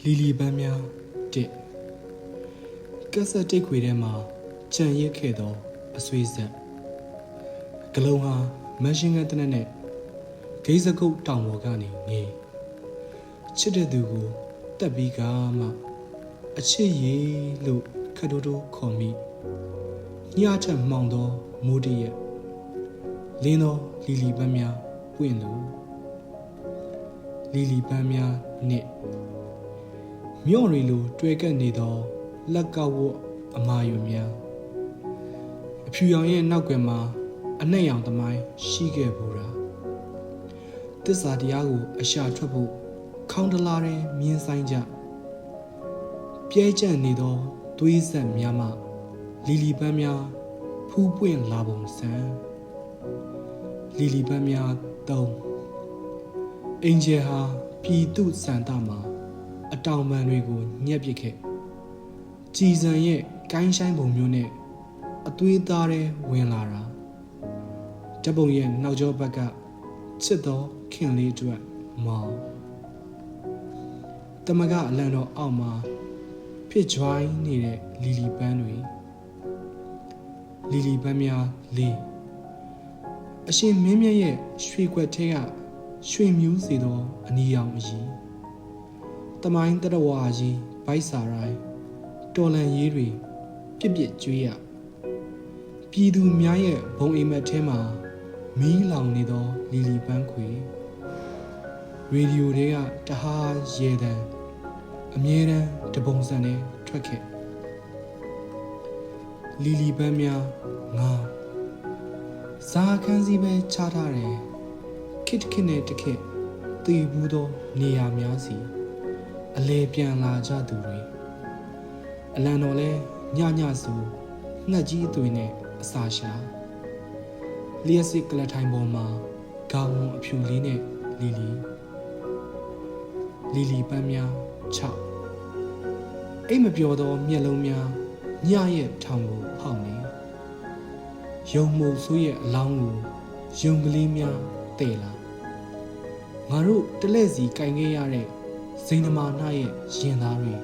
လီလီပန်းများတစ်ကက်ဆက်တိတ်ခွေထဲမှာကြံရစ်ခဲ့သောအဆွေးဆက်ဂလုံးဟာမန်ရှင်ကန်တနက်နဲ့ဂိမ်းစကုတ်တောင်ပေါ်ကနေငေးချစ်တဲ့သူကိုတက်ပြီးကမှအချစ်ရည်လို့ခတ်တိုးတိုးခေါ်မိညချက်မှောင်သောမိုးတရက်လင်းသောလီလီပန်းများပွင့်လို့လီလီပန်းများနှစ်မြော့ရီလိုတွေ့ကပ်နေသောလက်ကဝတ်အမာယူများအဖြူရောင်ရဲ့နောက်ကွယ်မှာအနှက်ရောင်သမိုင်းရှိခဲ့ဘူးတာတစ္ဆာတရားကိုအရှာထွက်ဖို့ခေါင်းတလားတွင်မြင်းဆိုင်ကြပြဲကျန့်နေသောသွေးဆက်များမှလီလီပန်းများဖူးပွင့်လာပုံစံလီလီပန်းများသုံးအင်ဂျယ်ဟာပြည်သူစံတမှာအတောင်ပံတွေကိုညှက်ပစ်ခဲ့ကြည်စံရဲ့ကိုင်းဆိုင်ပုံမျိုးနဲ့အသွေးသားတွေဝင်လာတာဓပုံရဲ့နောက်ကျောဘက်ကချစ်သောခင်လေးအတွက်မောင်တမကအလံတော်အောက်မှာဖြစ်ကြွိုင်းနေတဲ့လီလီပန်းတွေလီလီပန်းများလေးအရှင်မင်းမြတ်ရဲ့ရွှေခွက်ထဲကရွှေမြူးစေသောအနီရောင်အကြီးတမိုင်းတရဝါကြီးဗိုက်စာရိုင်းတော်လန်ရေးတွေပြစ်ပြစ်ကျွေးရပြည်သူများရဲ့ဘုံအိမ်မက်ထဲမှာမီးလောင်နေသောလီလီပန်းခွေရေဒီယိုတွေကတဟားရေတံအမြဲတမ်းတပုံစံနဲ့ထွက်ခဲ့လီလီပန်းများငါဇာခန်းစည်းပဲချထားတယ်ခစ်ခစ်နဲ့တခက်တည်ဘူးသောနေရာများစီအလဲပြန်လာကြသူတွေအလံတော်လဲညညဆိုငှက်ကြီးအသွေးနဲ့အစာရှာလျှက်စစ်ကလထိုင်ပေါ်မှာခေါင်းအဖြူလေးနဲ့လီလီပန်းများ6အိမ်မပြောသောမျက်လုံးများညရဲ့ထောင်ကိုဖောက်နေယုံမှုဆိုးရဲ့အလောင်းကိုယုံကလေးများတည်လာငါတို့တလဲစီကင်ခဲ့ရတဲ့စိန်သမာနှရဲ့ရင်သားတွေ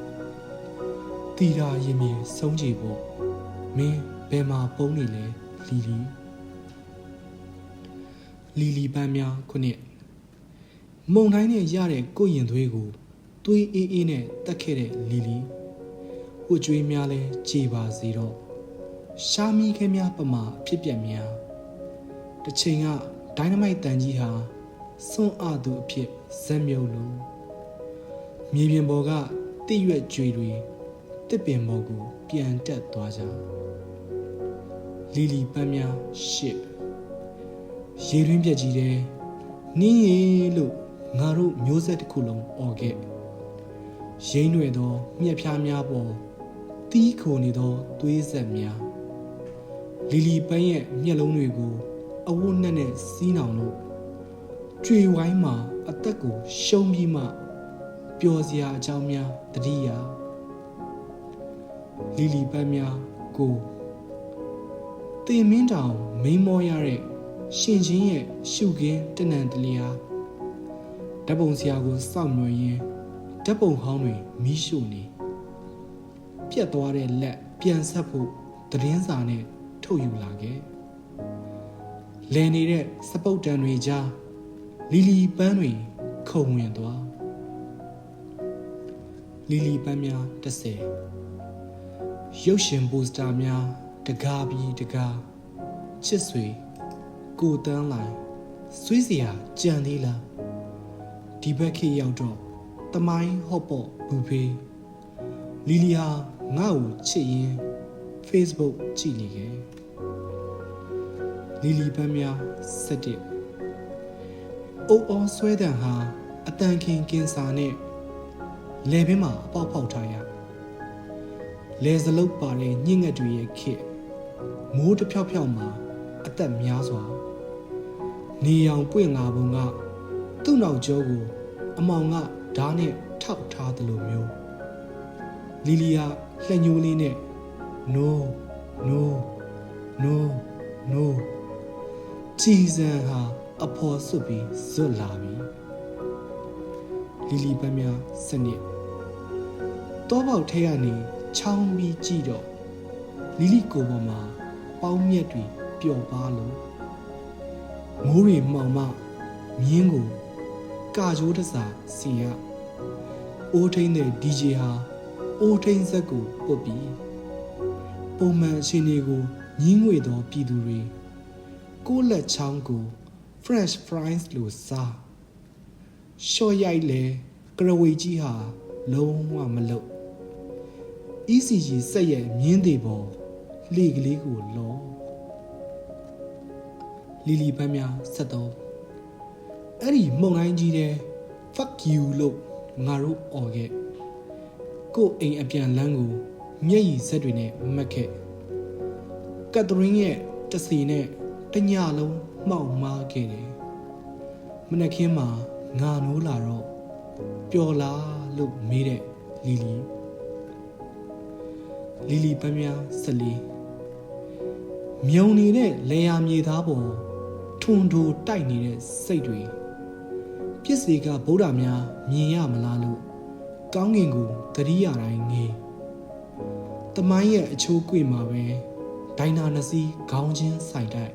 တီတာရင်မြေဆုံးကြဖို့မင်းဘယ်မှာပုံနေလဲလီလီပန်းများခုနှစ်မုံတိုင်းနဲ့ရတဲ့ကိုရင်သွေးကိုသွေးအေးအေးနဲ့တက်ခဲ့တဲ့လီလီဟိုကျွေးများလဲခြေပါစေတော့ရှားမီခဲများပမာဖြစ်ပြက်များတစ်ချိန်ကဒိုင်းနမိုက်တန်ကြီးဟာစွန့်အသူအဖြစ်ဇက်မြုပ်လို့မြေပြင်ပေါ်ကတိရွက်ကြွေတွေတစ်ပင်ပေါ်ကိုပြန်တက်သွားကြလီလီပန်းများရှစ်ရေတွင်းပြက်ကြီးတဲ့နင်းရီလို့ငါတို့မျိုးဆက်တစ်ခုလုံးអော်ခဲ့ရင်းရွယ်သောမြက်ဖျားများပေါ်တီးခိုနေသောသွေးဆက်များလီလီပန်းရဲ့မျက်လုံးတွေကိုအဝတ်နဲ့စီးနောင်လို့ကြွေဝိုင်းမှာအသက်ကိုရှုံးပြီးမှပျော်စရာအကြောင်းများတတိယလီလီပန်းများကိုတင်မင်းတောင်မိန်မောရတဲ့ရှင်ချင်းရဲ့ရှုခင်းတနန်တလျာဓပုံစရာကိုစောင့်မျှော်ရင်းဓပုံဟောင်းတွေမီးရှို့နေပြတ်သွားတဲ့လက်ပြန်ဆက်ဖို့သတင်းစာနဲ့ထုတ်ယူလာခဲ့လဲနေတဲ့စပုတ်တန်တွေကြားလီလီပန်းတွေခုံဝင်သွားလီလီပန်းများ10ရုပ်ရှင်ပိုစတာများတကားပြီးတကားချစ်ဆွေကိုတန်းလိုက်ဆွေးစရာကြံသေးလားဒီဘက်ခေရောက်တော့တမိုင်းဟော့ပေါ့ဘူဖေးလီလီဟာငါ့ကိုချစ်ရင်း Facebook ကြည့်နေခဲ့လီလီပန်းများ17အိုအော်ဆွဲတံဟာအတန်ခင်ကင်ဆာနဲ့လေပင်မှာအပေါက်ပေါက်ထားရလေစလုတ်ပါတဲ့ညှင့်ငက်တွေရဲ့ခေမိုးတစ်ဖြောက်ဖြောက်မှာအသက်များစွာနေရောင်ပွင့်လာပုံကသူ့နောက်ကျောကိုအမောင်ကဓာတ်နဲ့ထောက်ထားသလိုမျိုးလီလီယာလက်ညှိုးလေးနဲ့ no ကြည်စံဟာအဖော်စွတ်ပြီးဇွတ်လာပြီလီလီပန်းများစနစ် တောပေါက်ထဲကနေချောင်းပြီးကြည့်တော့လီလီကိုပေါ်မှာပေါင်းမြက်တွေပျော်ပါလို့မိုးတွေမှောင်မမြင်းကိုကာကြိုးတစားစီရအိုးထိန်တဲ့ DJ ဟာအိုးထိန်ဆက်ကိုပုတ်ပြီးပုံမှန်အချိန်တွေကိုညင်းငွေသောပြည်သူတွေကိုလက်ချောင်းကို fresh fries လို့စားရှော့ရိုက်လဲကရဝေကြီးဟာလုံးဝမလုပ် ECG စက်ရဲ့မြင်းသေးပေါ်လှေကလေးကိုလောလီလီပန်းများဆက်တော့အဲ့ဒီမုံတိုင်းကြီးတဲ့ fuck you လို့ငါတို့អော်ခဲ့ကို့အိမ်အပြန်လန်းကိုမျက်ရည်ဆက်တွေနဲ့မှတ်ခဲ့ကက်သရင်းရဲ့တစီနဲ့တညလုံးမှောက်မားခဲ့တယ်မနက်ခင်းမှာငါနိုးလာတော့ပျော်လားလို့မေးတဲ့လီလီပန်းများဆက်လီမြုံနေတဲ့လေယာမြေသားပေါ်ထွန်ထိုးတိုက်နေတဲ့စိတ်တွေပြစ်စီကဗုဒ္ဓများမြင်ရမလားလို့ကောင်းကင်ကိုသတိရတိုင်းငေးတမိုင်းရဲ့အချိုးကွေမှာပဲဒိုင်နာနစီခေါင်းချင်းဆိုင်တိုက်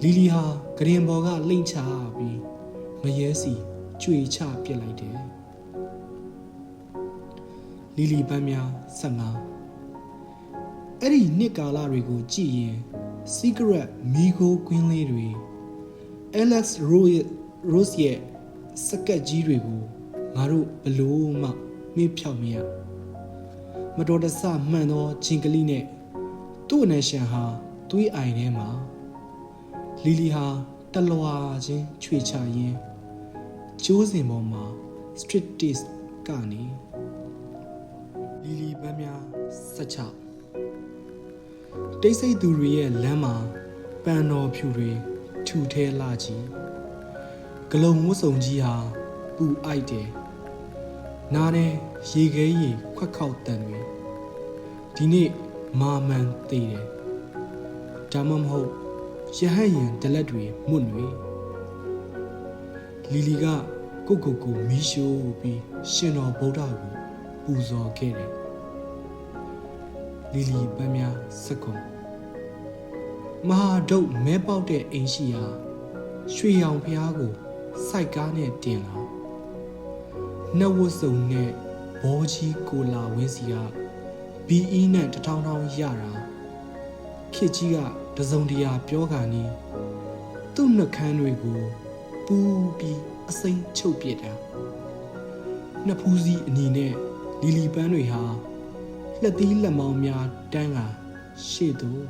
လီလီဟာဂရင်ဘော်ကလိမ့်ချပြီးငရဲစီကြွေချပစ်လိုက်တယ်လီလီပန်းများ15အဲ့ဒီနှစ်ကာလတွေကိုကြည့်ရင် Secret မီဂိုကွင်းလေးတွေ Alex Rose ရဲ့စကတ်ကြီးတွေကိုငါတို့ဘလို့မှမေ့ဖြောက်မရမတော်တဆမှန်သောဂျင်ကလေးနဲ့သူ့နဲ့ရှန်ဟာသွေးအိုင်ထဲမှာလီလီဟာတလွာချင်းချွေချရင်းကျိုးစင်ပေါ်မှာ street taste ကနေလီလီပန်းများ16တိတ်ဆိတ်သူတွေရဲ့လမ်းမှာပန်တော်ဖြူတွေထူထဲလာကြီးဂလုံဝတ်စုံကြီးဟာပူအိုက်တယ်နားနဲ့ရေခဲရေခွက်ခေါက်တန်တွေဒီနေ့မာမန်သေးတယ်ဒါမှမဟုတ်ရဟတ်ရင်ဒလက်တွေမွတ်တွေလီလီကကိုမီးရှိုးပြီးရှင်တော်ဗုဒ္ဓကိုပူဇော်ခဲ့တယ်လီလီပန်းများစက္ကုံမဟာဒုတ်မဲပေါက်တဲ့အိမ်ရှိရာရွှေရောင်ဖျားကိုစိုက်ကားနဲ့တင်လာနှဝတ်စုံနဲ့ဘောကြီးကိုလာဝင်းစီကဘီအီနဲ့တထောင်ထောင်ရတာခစ်ကြီးကတစုံတရာပြောခါနီးသူ့နှကန်းတွေကိုပူပြီးအစိမ့်ချုပ်ပစ်တာနှစ်ဖူးစီအနီနဲ့လီလီပန်းတွေဟာလက်သီးလက်မောင်းများတန်းကရှေ့သို့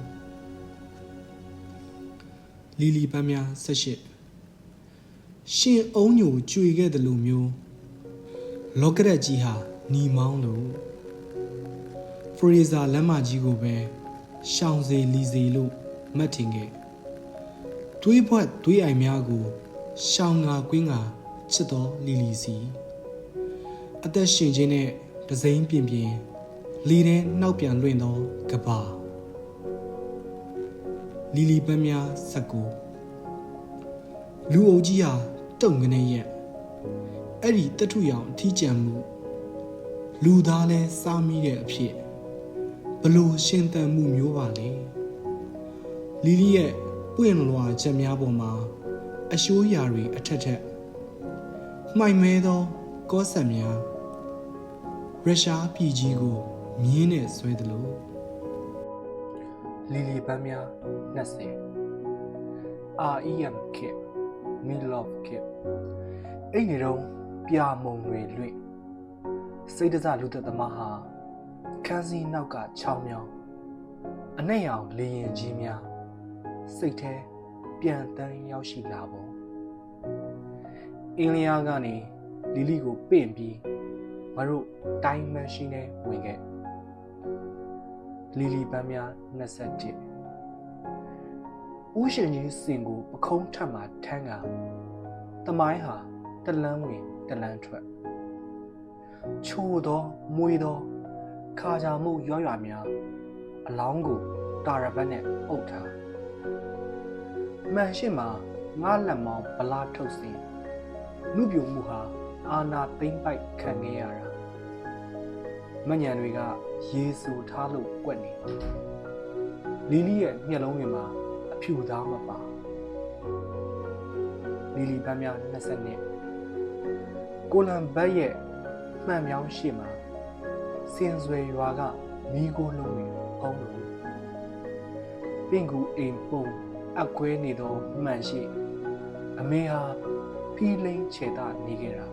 လီလီပန်းများ18ရှင်အုံးညိုကြွေခဲ့တယ်လို့မျိုးလောကရက်ကြီးဟာညီမောင်းလို့ဖရီဇာလမ်းမကြီးကိုပဲရှောင်စေလီစေလို့မှတ်ထင်ခဲ့တွေးဘွက်တွေးအိုင်များကိုရှောင်ငါကွင်းကချစ်တော်လီလီစီအသက်ရှင်ခြင်းနဲ့တစိမ့်ပြင်းပြင်းလီထဲနောက်ပြန်လွင့်သောကဘာလီလီပန်းများ19လူအုပ်ကြီးဟာတုံကနေရက်အဲ့ဒီတထုရောင်အထီးကျန်မှုလူသားလဲစားမိတဲ့အဖြစ်ဘလို့ရှင်သန်မှုမျိုးပါလေလီလီရဲ့ပွင့်လွှာချက်များပေါ်မှာအရှိုးရာတွေအထက်ထက်မှိုင်မဲသောကောဆက်များရုရှားပြည်ကြီးကိုမြင်းနဲ့ဆွဲသလိုလီလီပန်းများ20 REM kit me love kit အဲ့ဒီတော့ပြာမုံတွေလွင့်စိတ်တစလူသက်သမားဟာခန်းစီနောက်ကချောင်းမြောင်းအနှဲ့ရောင်လေရင်ကြီးများစိတ်ထဲပြန်တန်းရောက်ရှိလာပုံအင်းလျားကနေလီလီကိုပင့်ပြီးငါတို့တိုင်းမရှိနဲ့ဝင်ခဲ့လီလီပန်းများ21ဦးရှင်ကြီးစင်ကိုပခုံးထပ်မှထမ်းကတမိုင်းဟာတလန်းဝင်တလန်းထွက်ချိုးသောမွေသောခါကြမှုရွရွများအလောင်းကိုတာရပတ်နဲ့အုပ်ထားမှန်ရှိမှာငါလက်မောင်းဗလာထုတ်စင်လူပြိုမှုဟာအာနာသိမ့်ပိုက်ခံခဲ့ရတာ မညံတွေကရေဆူထားလို့ကွက်နေလီလီရဲ့မျက်လုံးတွေမှာအဖြူသားမပါလီလီပန်းများ20နှစ်ကိုလံဘတ်ရဲ့မှန်မြောင်းရှိမှာစင်ဆွေရွာကမီးကိုလုံးတွေဖုံးလို့ပင်ကူအိမ်ပုံအကွဲနေသောမှန်ရှိအမေဟာဖီးလိန်ခြေတာနေခဲ့တာ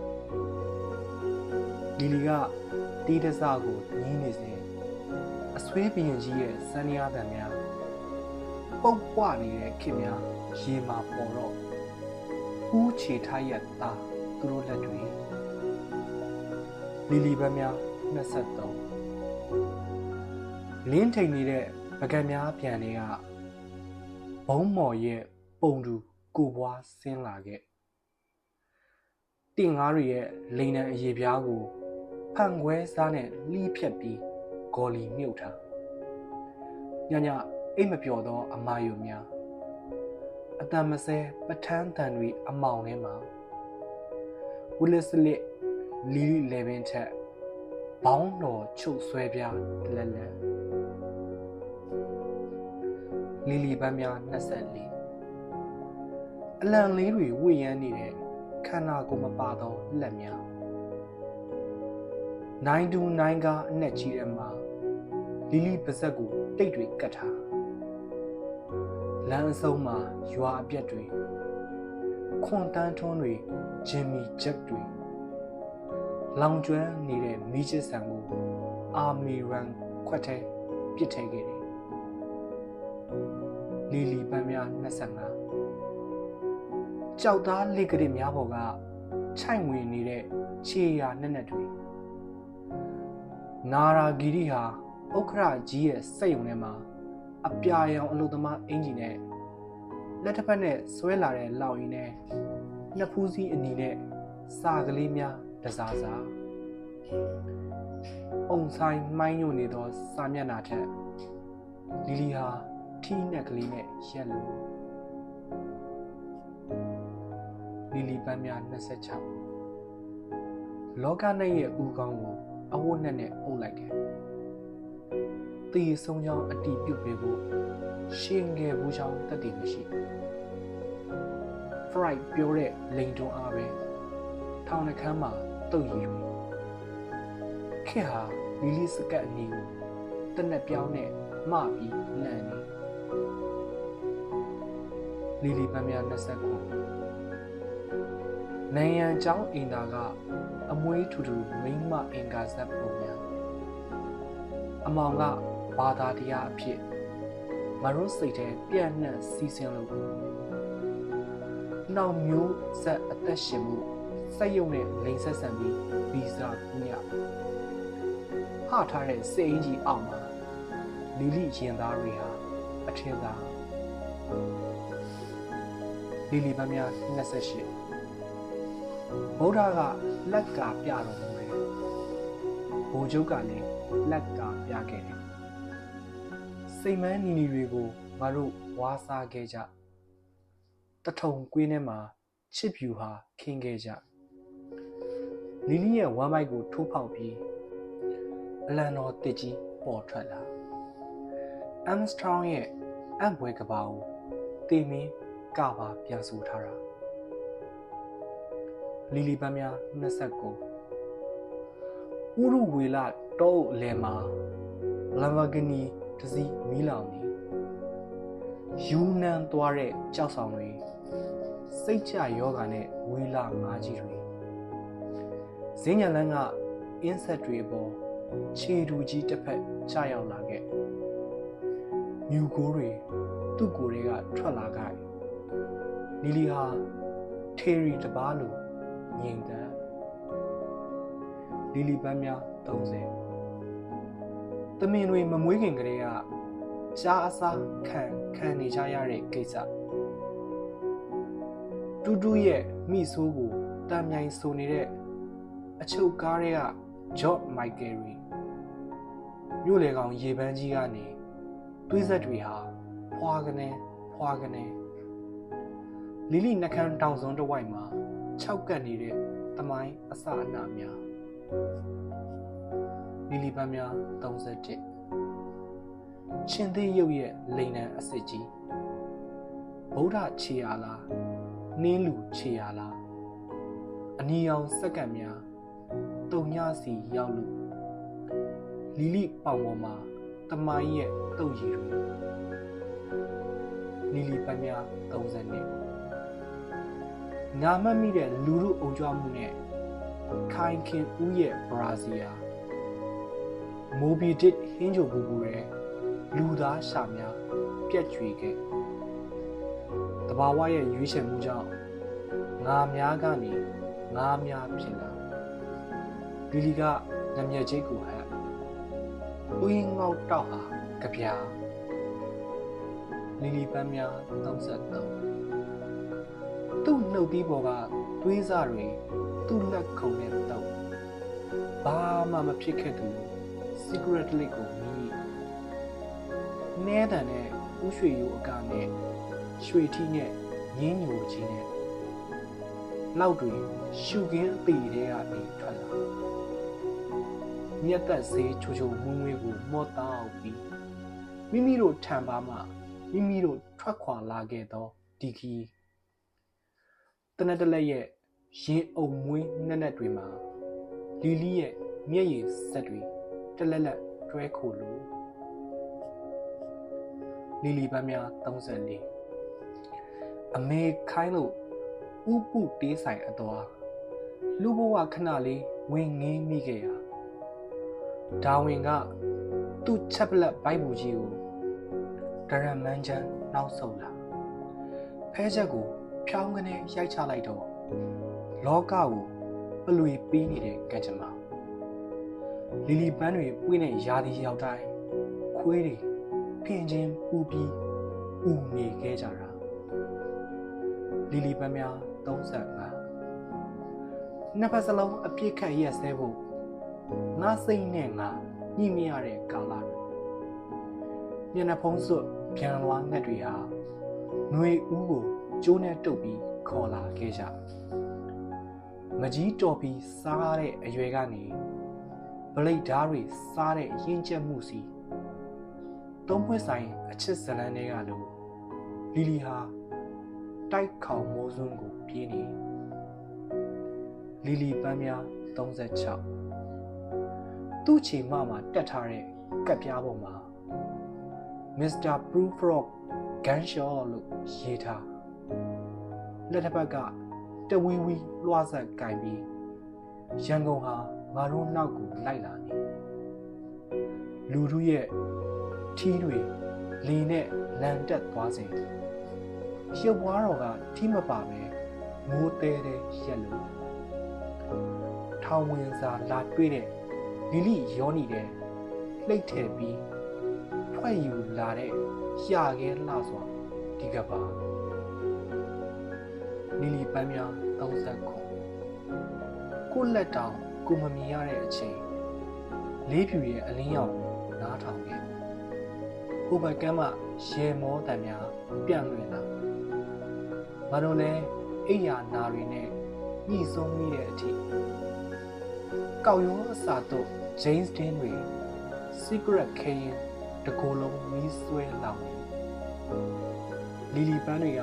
လီလီကတီးတစကိုညီးနေစဉ်အဆွေးဘရင်ကြီးရဲ့စန်းရသံများပုတ်ပွားနေတဲ့ခင်များရေမာပေါ်တော့ဦးချေထားရသားသူတို့လက်တွေလီလီပန်းများ23လင်းထိန်နေတဲ့ပကံများပြန်တွေကဘုံမော်ရဲ့ပုံတူကိုပွားဆင်းလာခဲ့တင်ငါးတွေရဲ့လိန်နံအရေပြားကိုဖန်ခွဲစားနဲ့လှီးဖြတ်ပြီးဂေါ်လီမြုပ်ထားညညအိမ်မပျော်သောအမာယုံများအတန်မဆဲပထန်းတန်တွေအမောင်ထဲမှာဝလစ်စလစ်လီလေပင်ထက်ဘောင်းတော်ချုပ်ဆွဲပြားလက်လက်လီလီပန်းများ24အလံလေးတွေဝှေ့ရမ်းနေတဲ့ခန္ဓာကိုယ်မပါသောလက်များ929ကအနက်ကြီးထဲမှာလီလီပါဇက်ကိုတိတ်တွေကတ်ထားလမ်းအစုံမှာရွာအပြက်တွေခွန်တန်းထွန်းတွေဂျင်မီဂျက်တွေလောင်ကျွမ်းနေတဲ့မီးချစ်ဆန်ကိုအာမီရန်ခွက်ထဲပစ်ထည့်ခဲ့တယ်လီလီပန်းများ25ကြောက်သားလေကလေးများပေါ်ကခြိုက်ဝင်နေတဲ့ခြေရာနဲ့နဲ့တွေနာရာဂီရီဟာဥက္ခရာကြီးရဲ့စက်ရုံထဲမှာအပြာရောင်အလုသမားအင်ဂျီနဲ့လက်တစ်ဖက်နဲ့ဆွဲလာတဲ့လောက်ရင်းနဲ့နှစ်ဖူးစီးအနီနဲ့စာကလေးများတစားစားအုံဆိုင်မှိုင်းညို့နေသောစာမျက်နှာထက်လီလီဟာထီးနဲ့ကလေးနဲ့ရက်လို့လီလီပန်းများ26လောကနဲ့ရဲ့ဦးခေါင်းကိုအဝတ်နဲ့အုပ်လိုက်တယ်။တီဆုံးချောင်းအတီပြုတ်ပေးဖို့ရှင်ငယ်ဘူးချောင်းတက်တည်မရှိ။ Fright ပြောတဲ့လိန်တွန်းအားပဲထောင်နှခမ်းမှာတုတ်ရည်တွေခေဟာလီလီစကတ်အနီးကိုတနက်ပြောင်းနဲ့မှပြီးလန့်နေလီလီပန်းများ29နိုင်ငံကျောင်းအင်တာကအမွေးထူထူမိမအင်္ဂါဇက်ပုံများအမောင်ကဘာသာတရားအဖြစ်မတို့စိတ်ထဲပြန့်နှံ့စီးဆင်းလို့နောက်မျိုးဆက်အသက်ရှင်မှုစက်ရုံနဲ့လိန်ဆက်ဆံပြီးဗီဇာညဟထားတဲ့စိတ်အင်ကြီးအောက်မှာလီလီရင်သားတွေဟာအထင်သာလီလီပန်းများ28ဗုဒ္ဓကလက်ကပြတော်မူတယ်ဘိုလ်ချုပ်ကလည်းလက်ကပြခဲ့တယ်စိတ်မန်းနီနီတွေကိုငါတို့ဝါစားခဲ့ကြတထုံကွင်းထဲမှာချစ်ဖြူဟာခင်းခဲ့ကြလီလီရဲ့ဝမ်းမိုက်ကိုထိုးဖောက်ပြီးအလံတော်တစ်ကြီးပေါ်ထွက်လာအမ်စထရောင်းရဲ့အံ့ဘွယ်ကဘာကိုတေမင်းကပါပြန်ဆိုထားတာလီလီပန်းများ29ဥရုဝေလတောအုပ်အလဲမှာလမ်ဘာဂီနီတစ်စီးမီးလောင်နေယူနန်သွားတဲ့ကြောက်ဆောင်တွေစိတ်ချယောဂါနဲ့ဝေလာငါးကြီးတွေဇင်းညလန်းကအင်းဆက်တွေပေါ်ခြေတူကြီးတစ်ဖက်ချရောက်လာခဲ့မြူကိုတွေသူ့ကိုယ်တွေကထွက်လာခဲ့လီလီဟာထေရီတပါးလိုငြိမ်သက်လီလီပန်းများ30တမင်တွေမမွေးခင်ကလေးကကြားအစားခံနေကြရတဲ့ကိစ္စတူတူရဲ့မိဆိုးကိုတမ်းမြိုင်ဆိုနေတဲ့အချုပ်ကားတွေကဂျော့မိုက်ကယ်ရီမြို့လေကောင်ရေပန်းကြီးကနေသွေးဆက်တွေဟာဖွာကနေလီလီနှကန်းတောင်စုံတစ်ဝိုက်မှာ6ကတ်နေတဲ့တမိုင်းအစအနများ လီလီပန်းများ31ချင်းသေးရုပ်ရဲ့လိန်နံအစစ်ကြီးဗုဒ္ဓခြေရလားနှင်းလူခြေရလားအနီရောင်စက္ကန့်များတုံညစီရောက်လို့လီလီပေါင်ပေါ်မှာတမိုင်းရဲ့တုပ်ရည်တွေလီလီပန်းများ30နှစ်ငါမှတ်မိတဲ့လူမှုအုံကြွမှုနဲ့ခိုင်ခင်ဦးရဲ့ဘရာဇီယာမိုဘီဒစ်ဟင်းချိုဘူဘူရဲ့လူသားရှာများပြက်ကျွေခဲ့တဘာဝရဲ့ရွေးချယ်မှုကြောင့်ငါများကနေငါများဖြစ်လာလီလီကငမျက်ချိတ်ကိုဟပ်ဦးရင်ငေါက်တောက်ဟာကြပြာလီလီပန်းများ33သူ့နှုတ်သီးပေါ်ကသွေးစတွေသူ့လက်ခုံနဲ့တောက်ဘာမှမဖြစ်ခဲ့သူSecret Lake ကိုမိနဲတန်နဲ့ဥရွှေရိုးအကာနဲ့ရွှေထီးနဲ့ငင်းညိုကြီးနဲ့လောက်တွေရှုခင်းအပေတွေကနေထွက်လာမြက်သက်စေးချိုချိုမွေးမွေးကိုမော့တောက်ပြီးမိမိတို့ထံပါမှမိမိတို့ထွက်ခွာလာခဲ့သောဒီခီတနက်တလက်ရဲ့ရင်အုံမွေးနက်နက်တွေမှာလီလီရဲ့မျက်ရည်ဆက်တွေတလက်လက်တွဲခိုလို့လီလီပန်းများ34အမေခိုင်းလို့ဥပုတေးဆိုင်အတော်လူဘဝခဏလေးဝင်ငင်းမိခဲ့ရဒါဝင်ကသူ့ချက်ပလက်ဘိုက်ဘူးကြီးကိုဒရမန်ချန်နောက်ဆုတ်လာဖဲချက်ကိုဖြောင်းကနေရိုက်ချလိုက်တော့လောကကိုပလွေပေးနေတဲ့ကံကြမ္မာလီလီပန်းတွေပွေးနဲ့ရာသီရောက်တိုင်းခွေးတွေဖင်ချင်းပူပြီးပူနေခဲ့ကြတာလီလီပန်းများ35နှစ်ဖက်စလုံးအပြစ်ခတ်ရက်စဲဖို့ငါစိတ်နဲ့ငါညှိမရတဲ့ကာလတွေမျက်နှာဖုံးစွပ်ပြန်လွားငှက်တွေဟာຫນွေဦးကိုကျိုးနဲ့တုပ်ပြီးခေါ်လာခဲ့ကြမကြီးတော်ပြီးစားတဲ့အရွယ်ကနေဗလိတ်ဓားတွေစားတဲ့ရင်းချက်မှုစီသုံးဖွဲ့ဆိုင်အချစ်ဇလန်းတွေကလို့လီလီဟာတိုက်ခေါင်မိုးစွန်းကိုပြေးနေလီလီပန်းများ36သူ့ချီမမှာတက်ထားတဲ့ကပ်ပြားပေါ်မှာ Mr. Proof Frog Gunshot လို့ရေးထားလက်တစ်ဖက်ကတဝီဝီလွှားဆက်ကင်ပြီးရန်ကုန်ဟာငါတို့နောက်ကိုလိုက်လာနေလူတို့ရဲ့ထီးတွေလီနဲ့လန်တက်သွားစဉ်ရုပ်ဘွားတော်ကထီးမပါပဲမိုးတဲတဲ့ရက်လို့ထောင်ဝင်စာလာတွေ့တဲ့လီလီရောနေတဲ့လှိတ်ထည့်ပြီးဖွဲ့ယူလာတဲ့ရှာခဲလှစွာဒီကပါလီလီပန်းများ39ကိုလက်တောင်ကိုမမြင်ရတဲ့အချိန်လေးဖြူရဲ့အလင်းရောင်နားထောင်ခဲ့ဟိုဘက်ကမ်းမှရေမောတံများပြန့်လွင့်လာငါတို့လည်းအိယာနာတွေနဲ့ညှိဆုံးမိတဲ့အထိကောက်ရိုးအစာတို့ James Dean တွေ Secret ခရင်တကိုယ်လုံးမီးဆွဲလောင်လီလီပန်းတွေက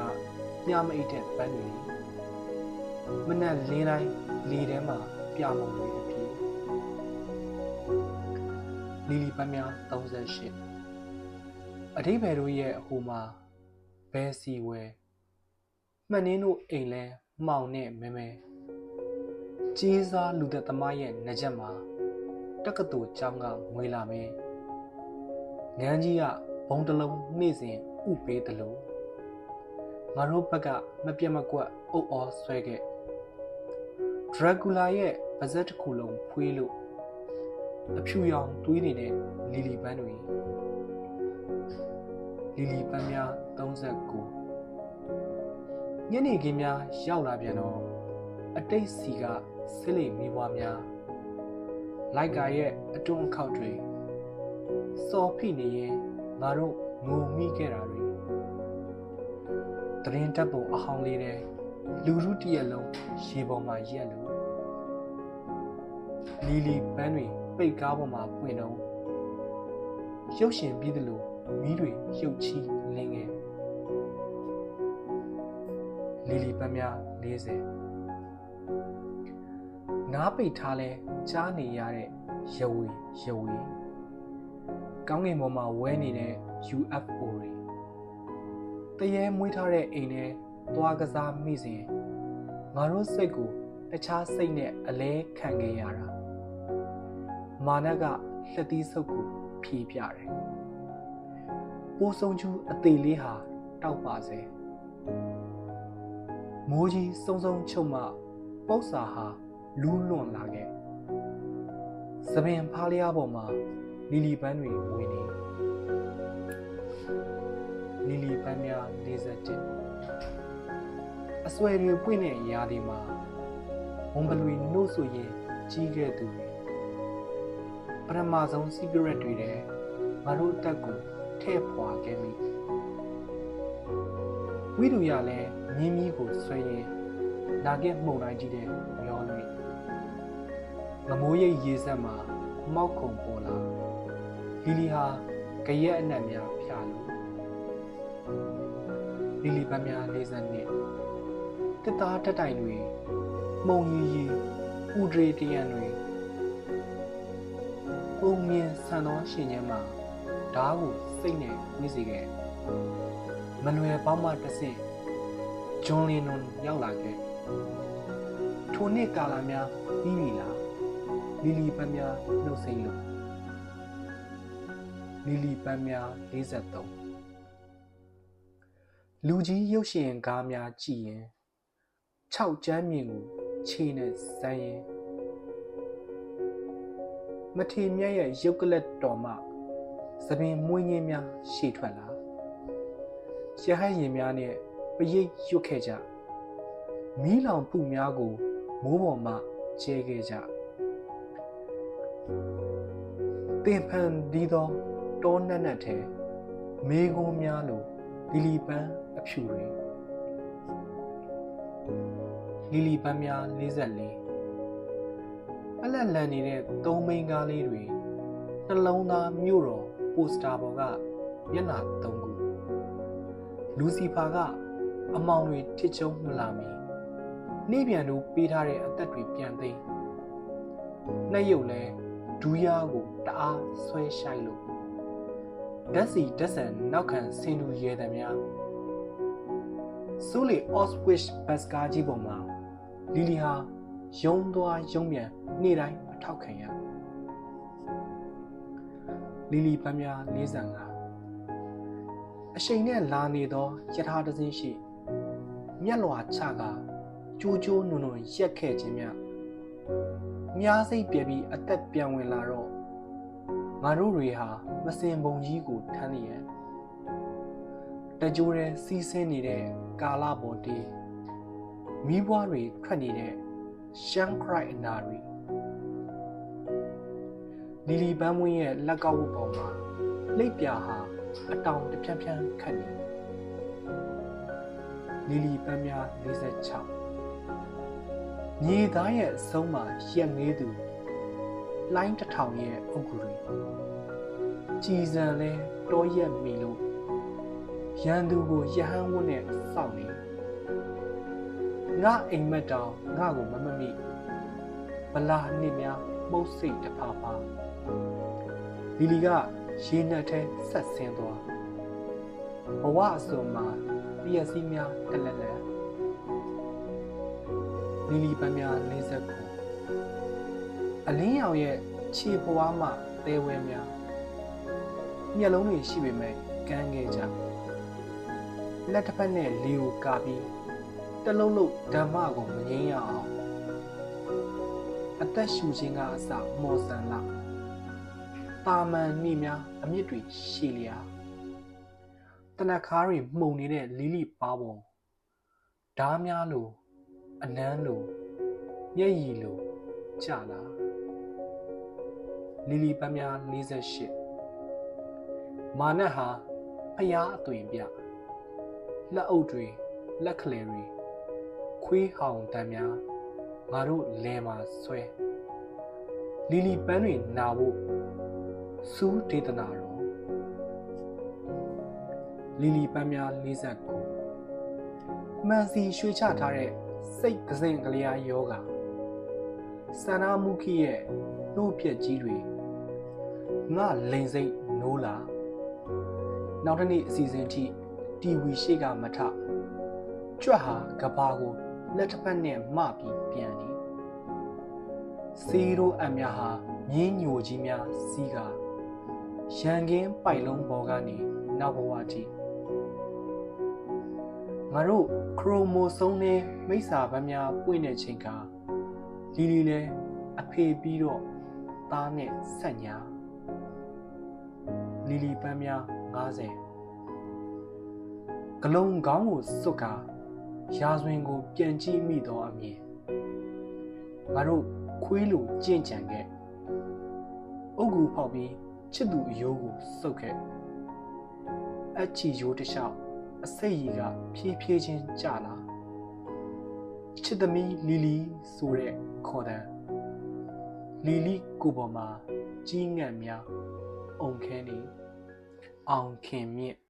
ညမအိတ်တဲ့ပန်းတွေမနက်လင်းတိုင်းလေထဲမှာပြမုံတွေအဖြစ်လီလီပန်းများ38အဓိပ္ပာယ်တို့ရဲ့အဟိုမှာဘဲစီဝဲမှန်နင်းတို့အိမ်လဲမှောင်နဲ့မဲမဲကြီးစားလူသက်သမားရဲ့နှကြက်မှာတက္ကသိုလ်ကျောင်းကငွေလာမယ်ငန်းကြီးကဘုံတလုံးနှိမ့်စဉ်ဥပေးတယ်လို့ငါတို့ဘက်ကမပြတ်မကွက်အုပ်အော်ဆွဲခဲ့ဒရဂူလာရဲ့ပါဇက်တစ်ခုလုံးဖွေးလို့အဖြူရောင်တွေးနေတဲ့လီလီပန်းတွေလီလီပန်းများ39ညနေခင်းများရောက်လာပြန်တော့အတိတ်စီကဆစ်လိမိဘွားများလိုက်ကာရဲ့အတွန်းအခောက်တွေစော်ဖိနေရင်ငါတို့ငုံမိခဲ့တာတွေတရင်တက်ပုံအဟောင်းလေးတဲ့လူထုတရက်လုံးရေပေါ်မှာရက်လို့လီလီပန်းတွေ ပိတ်ကားပေါ်မှာပွင့်တော့ရုပ်ရှင်ပြီးသလိုမီးတွေရုပ်ချီလင်းငယ်လီလီပန်းများ40နားပိတ်ထားလဲကြားနေရတဲ့ရဝေကောင်းကင်ပေါ်မှာဝဲနေတဲ့ UFO တွေတရေမွေးထားတဲ့အိမ်ထဲသွားကစားမိစဉ်ငါတို့စိတ်ကိုတခြားစိတ်နဲ့အလဲခံခဲ့ရတာမာနကလက်သီးဆုပ်ကိုဖြီးပြတယ်ပိုးဆုံးချူအသေးလေးဟာတောက်ပါစေမိုးကြီးစုံစုံချုပ်မှပု္ပ္ပာဟာလူးလွန်လာခဲ့သပင်ဖားလျားပေါ်မှာလီလီပန်းတွေဝင်နေလီလီပန်းများ47အဆွဲတွေပွင့်တဲ့ရာသီမှာဝံပလွေနှုတ်ဆိုရင်ကြီးခဲ့သူတွေပထမဆုံးစီဂရက်တွေထဲငါတို့အသက်ကိုထည့်ဖွာခဲ့မိဝိတုရလည်းမြင်းမီးကိုဆွဲရင်နာခဲ့မှုန်တိုင်းကြီးတဲ့မျောနေငမိုးရိပ်ရေစက်မှာမောက်ခုံပေါ်လာလီလီဟာကြရက်အနက်များဖြာလို့လီလီပန်းများ40နှစ်တက်သားတက်တိုင်တွေမှုံရီဥဒရေတရံတွေပုံမြင်ဆန်သောရှင်ကျမ်းမှာဓားကိုစိတ်နဲ့ဝိစေခဲ့မလွယ်ပေါင်းမှတစ်ဆင့်ဂျွန်လီနွန်ရောက်လာခဲ့ထိုနှစ်ကာလများပြီးပြီလားလီလီပန်းများနှုတ်ဆက်လို့လီလီပန်းများ43လူကြီးရုပ်ရှင်ကားများကြည့်ရင်6ကျမ်းမြင်ကိုခြေနဲ့စမ်းရင်မထေမြတ်ရဲ့ရုပ်ကလတ်တော်မှသပင်မွေးငင်းများရှေ့ထွက်လာရဟတ်ရင်များနဲ့ပရိတ်ရွတ်ခဲ့ကြမီးလောင်ပုများကိုမိုးပေါ်မှကျဲခဲ့ကြတင်ဖန်ဒီသောတောနက်နက်ထဲမေကွန်းများလိုလီလီပန်းအဖြူတွေလီလီပန်းများ44ပလက်လန်နေတဲ့သုံးမိန်းကားလေးတွေနှလုံးသားမြို့တော်ပိုစတာပေါ်ကမျက်နှာ3ခုလူစီဖာကအမောင်တွေထစ်ချုံမလာမီနေပြန်တို့ပေးထားတဲ့အသက်တွေပြန်သိမ်းနှက်ရုပ်လဲဒူးရားကိုတအားဆွဲရှိုက်လို့ဓာတ်စီဓာတ်ဆန်နောက်ခံဆင်းသူရဲသည်များစိုးလေအော့စ်ဝစ်ဘတ်ကားကြီးပေါ်မှာလီလီဟာယုံသွားယုံပြန်နေ့တိုင်းအထောက်ခံရလီလီပန်းများ45အရှိန်နဲ့လာနေသောယထာတစင်းရှိမျက်လွှာချကကြိုးကြိုးနုံနုံရက်ခဲ့ခြင်းများစိတ်ပြပြီးအသက်ပြန်ဝင်လာတော့ငါတို့တွေဟာမစင်ပုံကြီးကိုထမ်းနေရတကြိုးရဲစီးဆင်းနေတဲ့ကာလပေါ်တီးမီးပွားတွေထွက်နေတဲ့ရှမ်းခရိုက်အနာတွေလီလီပန်းမွင်းရဲ့လက်ကောက်ဝတ်ပေါ်မှာလိပ်ပြာဟာအတောင်တဖြန်းဖြန်းခတ်နေလီလီပန်းများ46မြေသားရဲ့အဆုံးမှာရက်ငေးသူလိုင်းတစ်ထောင်ရဲ့အုတ်ဂူတွေကြည်စံလဲတောရက်မီလို့ရန်သူကိုရဟန်းဝတ်နဲ့စောင့်နေငါအိမ်မက်တောင်ငါကိုမမမိဗလာနှစ်များမှုတ်စိတ်တဖာဖာလီလီကရေနက်ထဲဆက်ဆင်းသွားဘဝအစုံမှာပြည့်စည်များတလက်လက်လီလီပန်းများ49အလင်းရောင်ရဲ့ခြေပွားမှသဲဝဲများမျက်လုံးတွေရှိပေမဲ့ကန်းခဲ့ကြလက်တစ်ဖက်နဲ့လေကိုကာပြီးတလုံးလုံးဓမ္မကိုမငြင်းရအောင်အသက်ရှူခြင်းကအစမော်ဆန်လာတာမန်နှိများအမြင့်တွေရှည်လျာတနခါးတွေမှုန်နေတဲ့လီလီပါပေါ်ဓားများလိုအနမ်းလိုမျက်ရည်လိုကြလာလီလီပန်းများ48မာနတ်ဟာဖျားအသွင်ပြလက်အုပ်တွေလက်ကလေးတွေခွေးဟောင်တန်များငါတို့လဲမှာဆွဲ လီလီပန်းတွေနာဖို့စူးဒေသနာတော်လီလီပန်းများ49မှန်စီရွှေချထားတဲ့စိတ်ကစင်ကလျာယောဂစန္နာမုခိရဲ့နှုတ်ပြက်ကြီးတွေငါလိန်စိတ်နိုးလာနောက်တစ်နေ့အစီအစဉ်ထိတီဗီရှေ့ကမထကြွက်ဟာကဘာကိုလက်တစ်ဖက်နဲ့မပြီးပြန်နေစီရိုအများဟာမြင်းညိုကြီးများစီးကရန်ကင်းပိုက်လုံးပေါ်ကနေနောက်ဘဝထိငါတို့ခရိုမိုဆိုးနဲ့မိစ္ဆာပန်းများပွင့်တဲ့ချိန်ကလီလီလဲအဖေပြီးတော့သားနဲ့ဆက်ညာလီလီပန်းများ50ဂလုံးကောင်းကိုစွတ်ကရာဇဝင်ကိုပြန်ကြည့်မိတော့အမြင်ငါတို့ခွေးလိုကြင့်ကြံခဲ့အုတ်ကူဖောက်ပြီးချစ်သူအယိုးကိုစုပ်ခဲ့အချီရိုးတစ်လျှောက်အစိတ်ရီကဖြည်းဖြည်းချင်းကျလာချစ်သမီးလီလီဆိုတဲ့ခေါ်တဲ့လီလီကိုပေါ်မှာကြီးငတ်များအုံခဲနေအောင်ခင်မြင့်